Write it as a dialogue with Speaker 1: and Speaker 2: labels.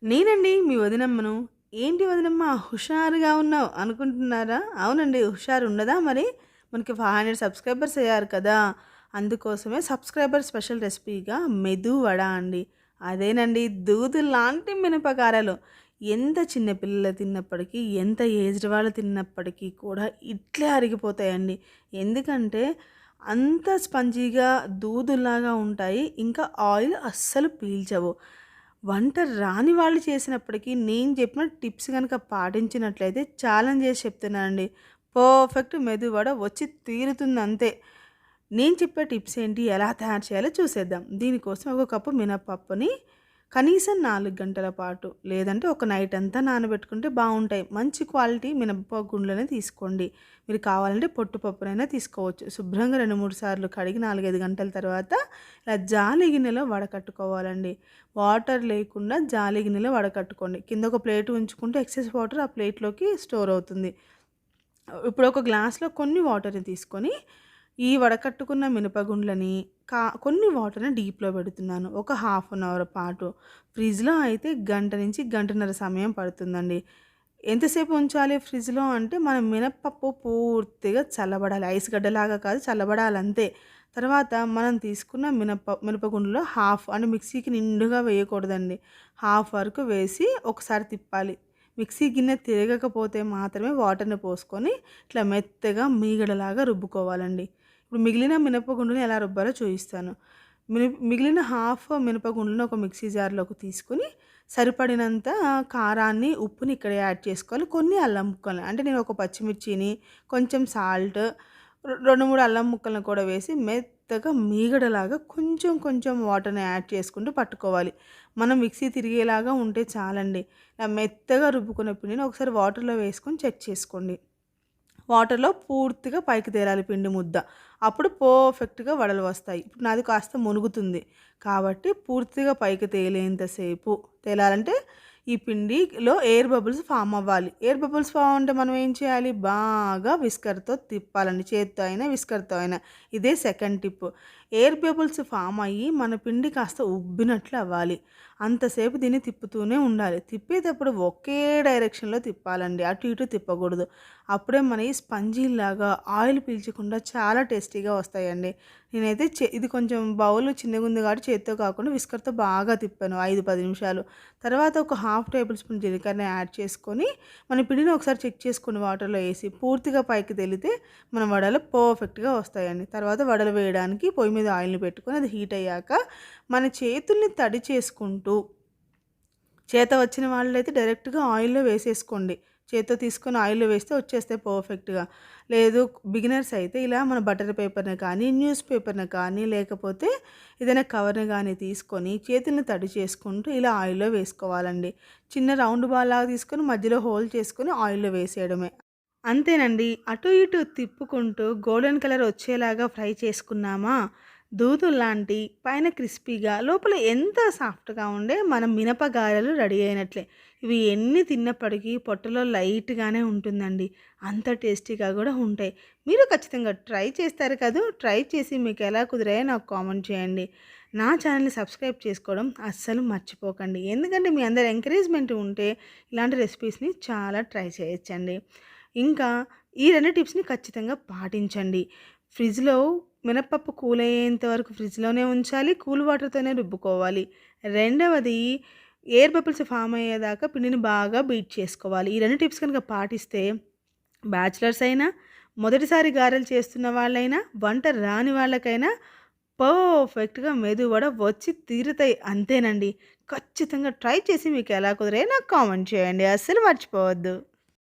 Speaker 1: నేనండి మీ వదినమ్మను. ఏంటి వదినమ్మ హుషారుగా ఉన్నావు అనుకుంటున్నారా? అవునండి. హుషారు ఉండదా మరి? మనకి 500 సబ్స్క్రైబర్స్ అయ్యారు కదా! అందుకోసమే సబ్స్క్రైబర్ స్పెషల్ రెసిపీగా మెదు వడ అండి. అదేనండి దూదుల్లాంటి మినపగారెలు. ఎంత చిన్న పిల్లలు తిన్నప్పటికీ, ఎంత ఏజ్డ్ వాళ్ళు తిన్నప్పటికీ కూడా ఇట్లే అరిగిపోతాయండి. ఎందుకంటే అంత స్పంజీగా దూదుల్లాగా ఉంటాయి. ఇంకా ఆయిల్ అస్సలు పీల్చవు. వంట రాని వాళ్ళు చేసినప్పటికీ నేను చెప్పిన టిప్స్ గనక పాటించినట్లయితే ఛాలెంజ్ చేసి చెప్తున్నానండి. పర్ఫెక్ట్ మెదువడ వచ్చి తీరుతుందంతే. నేను చెప్పే టిప్స్ ఏంటి, ఎలా తయారు చేయాలో చూసేద్దాం. దీనికోసం ఒక కప్పు మినపప్పుని కనీసం 4 గంటల పాటు లేదంటే ఒక నైట్ అంతా నానబెట్టుకుంటే బావుంటాయి. మంచి క్వాలిటీ మినప గుండ్లనే తీసుకోండి. మీరు కావాలంటే పొట్టు పప్పునైనా తీసుకోవచ్చు. శుభ్రంగా 2, 3 సార్లు కడిగి 4, 5 గంటల తర్వాత ఇలా జాలి గిన్నెలో వడకట్టుకోవాలండి. వాటర్ లేకుండా జాలి గిన్నెలో వడకట్టుకోండి. కింద ఒక ప్లేట్ ఉంచుకుంటే ఎక్సెస్ వాటర్ ఆ ప్లేట్‌లోకి స్టోర్ అవుతుంది. ఇప్పుడు ఒక గ్లాస్‌లో కొన్ని వాటర్‌ని తీసుకొని, ఈ వడకట్టుకున్న మినపగుండ్లని కొన్ని వాటర్‌ని డీప్‌లో పెడుతున్నాను. ఒక హాఫ్ అన్ అవర్ పాటు. ఫ్రిడ్జ్‌లో అయితే గంట నుంచి గంటన్నర సమయం పడుతుందండి. ఎంతసేపు ఉంచాలి ఫ్రిడ్జ్‌లో అంటే, మన మినపప్పు పూర్తిగా చల్లబడాలి. ఐస్ గడ్డలాగా కాదు, చల్లబడాలంతే. తర్వాత మనం తీసుకున్న మినపగుండులో హాఫ్ అంటే మిక్సీకి నిండుగా వేయకూడదండి. హాఫ్ వరకు వేసి ఒకసారి తిప్పాలి. మిక్సీ గిన్నె తిరగకపోతే మాత్రమే వాటర్‌ని పోసుకొని ఇట్లా మెత్తగా మీగడలాగా రుబ్బుకోవాలండి. ఇప్పుడు మిగిలిన మినపగుండుని ఎలా రుబ్బాలో చూయిస్తాను. మిగిలిన హాఫ్ మినపగుండుని ఒక మిక్సీ జార్‌లోకి తీసుకొని సరిపడినంత కారాన్ని, ఉప్పుని ఇక్కడ యాడ్ చేసుకోవాలి. కొన్ని అల్లం ముక్కలు అంటే నేను ఒక పచ్చిమిర్చిని, కొంచెం సాల్ట్, 2, 3 అల్లం ముక్కలను కూడా వేసి మెత్తగా మీగడలాగా కొంచెం కొంచెం వాటర్‌ని యాడ్ చేసుకుంటూ పట్టుకోవాలి. మనం మిక్సీ తిరిగేలాగా ఉంటే చాలండి. ఇలా మెత్తగా రుబ్బుకున్న పిండిని ఒకసారి వాటర్‌లో వేసుకొని చెక్ చేసుకోండి. వాటర్‌లో పూర్తిగా పైకి తేలాలి పిండి ముద్ద. అప్పుడు పర్ఫెక్ట్‌గా వడలు వస్తాయి. ఇప్పుడు నాది కాస్త మునుగుతుంది. కాబట్టి పూర్తిగా పైకి తేలేంత సేపు తేలాలంటే ఈ పిండిలో ఎయిర్ బబుల్స్ ఫార్మ్ అవ్వాలి. ఎయిర్ బబుల్స్ ఫార్మ్ అంటే మనం ఏం చేయాలి? బాగా విస్కర్‌తో తిప్పాలండి. చేత్తో అయినా, విస్కర్‌తో అయినా. ఇదే second tip. Air bubbles form అయ్యి మన పిండి కాస్త ఉబ్బినట్లు అవ్వాలి. అంతసేపు దీన్ని తిప్పుతూనే ఉండాలి. తిప్పేటప్పుడు ఒకే డైరెక్షన్‌లో తిప్పాలండి. అటు ఇటు తిప్పకూడదు. అప్పుడే మనయి స్పంజీలాగా ఆయిల్ పీల్చకుండా చాలా టేస్టీగా వస్తాయండి. నేనైతే ఇది కొంచెం బౌల్ చిన్నగుంది కాబట్టి చేత్తో కాకుండా విస్కర్‌తో బాగా తిప్పాను 5, 10 నిమిషాలు. తర్వాత ఒక హాఫ్ టేబుల్ స్పూన్ జీలకర్ర యాడ్ చేసుకొని, మన పిండిని ఒకసారి చెక్ చేసుకోండి వాటర్‌లో ఏసి. పూర్తిగా పైకి తేలితే మన వడలు పర్ఫెక్ట్‌గా వస్తాయండి. తర్వాత వడలు వేయడానికి పొయ్యి మీద ఆయిల్‌ని పెట్టుకొని అది హీట్ అయ్యాక మన చేతుల్ని తడి చేసుకుంటూ, చేత వచ్చిన వాళ్ళైతే డైరెక్ట్‌గా ఆయిల్‌లో వేసేసుకోండి. చేత్తో తీసుకొని ఆయిల్‌లో వేస్తే వచ్చేస్తాయి పర్ఫెక్ట్‌గా. లేదు బిగినర్స్ అయితే ఇలా మన బటర్ పేపర్‌ని కానీ, న్యూస్ పేపర్‌ని కానీ, లేకపోతే ఏదైనా కవర్‌ని గానీ తీసుకొని చేతుల్ని తడి చేసుకుంటూ ఇలా ఆయిల్‌లో వేసుకోవాలండి. చిన్న రౌండ్ బాల్ లాగా తీసుకొని మధ్యలో హోల్ చేసుకొని ఆయిల్‌లో వేసేయడమే. అంతేనండి. అటు ఇటు తిప్పుకుంటూ గోల్డెన్ కలర్ వచ్చేలాగా ఫ్రై చేసుకున్నామా, దూదుల్లాంటి పైన క్రిస్పీగా లోపల ఎంత సాఫ్ట్‌గా ఉండే మన మినప గారెలు రెడీ అయినట్లే. ఇవి ఎన్ని తిన్నప్పటికీ పొట్టలో లైట్‌గానే ఉంటుందండి. అంత టేస్టీగా గూడా ఉంటాయి. మీరు ఖచ్చితంగా ట్రై చేస్తారు కదూ! ట్రై చేసి మీకు ఎలా కుదిరాయో నాకు కామెంట్ చేయండి. నా ఛానల్‌ని సబ్స్క్రైబ్ చేసుకోవడం అస్సలు మర్చిపోకండి. ఎందుకంటే మీ అందరి ఎంకరేజ్‌మెంట్ ఉంటే ఇలాంటి రెసిపీస్‌ని చాలా ట్రై చేయొచ్చండి. ఇంకా ఈ 2 టిప్స్‌ని ఖచ్చితంగా పాటించండి. ఫ్రిడ్జ్‌లో మినపప్పు కూల్ అయ్యేంత వరకు ఫ్రిడ్జ్‌లోనే ఉంచాలి. కూల్ వాటర్‌తోనే రుబ్బుకోవాలి. రెండవది ఎయిర్ బబుల్స్ ఫార్మ్ అయ్యేదాకా పిండిని బాగా బీట్ చేసుకోవాలి. ఈ 2 టిప్స్ కనుక పాటిస్తే బ్యాచిలర్స్ అయినా, మొదటిసారి గారెలు చేస్తున్న వాళ్ళైనా, వంట రాని వాళ్ళకైనా పర్ఫెక్ట్‌గా మెదువడ వచ్చి తీరుతాయి. అంతేనండి. ఖచ్చితంగా ట్రై చేసి మీకు ఎలా కుదిరాయో నాకు కామెంట్ చేయండి. అస్సలు మర్చిపోవద్దు.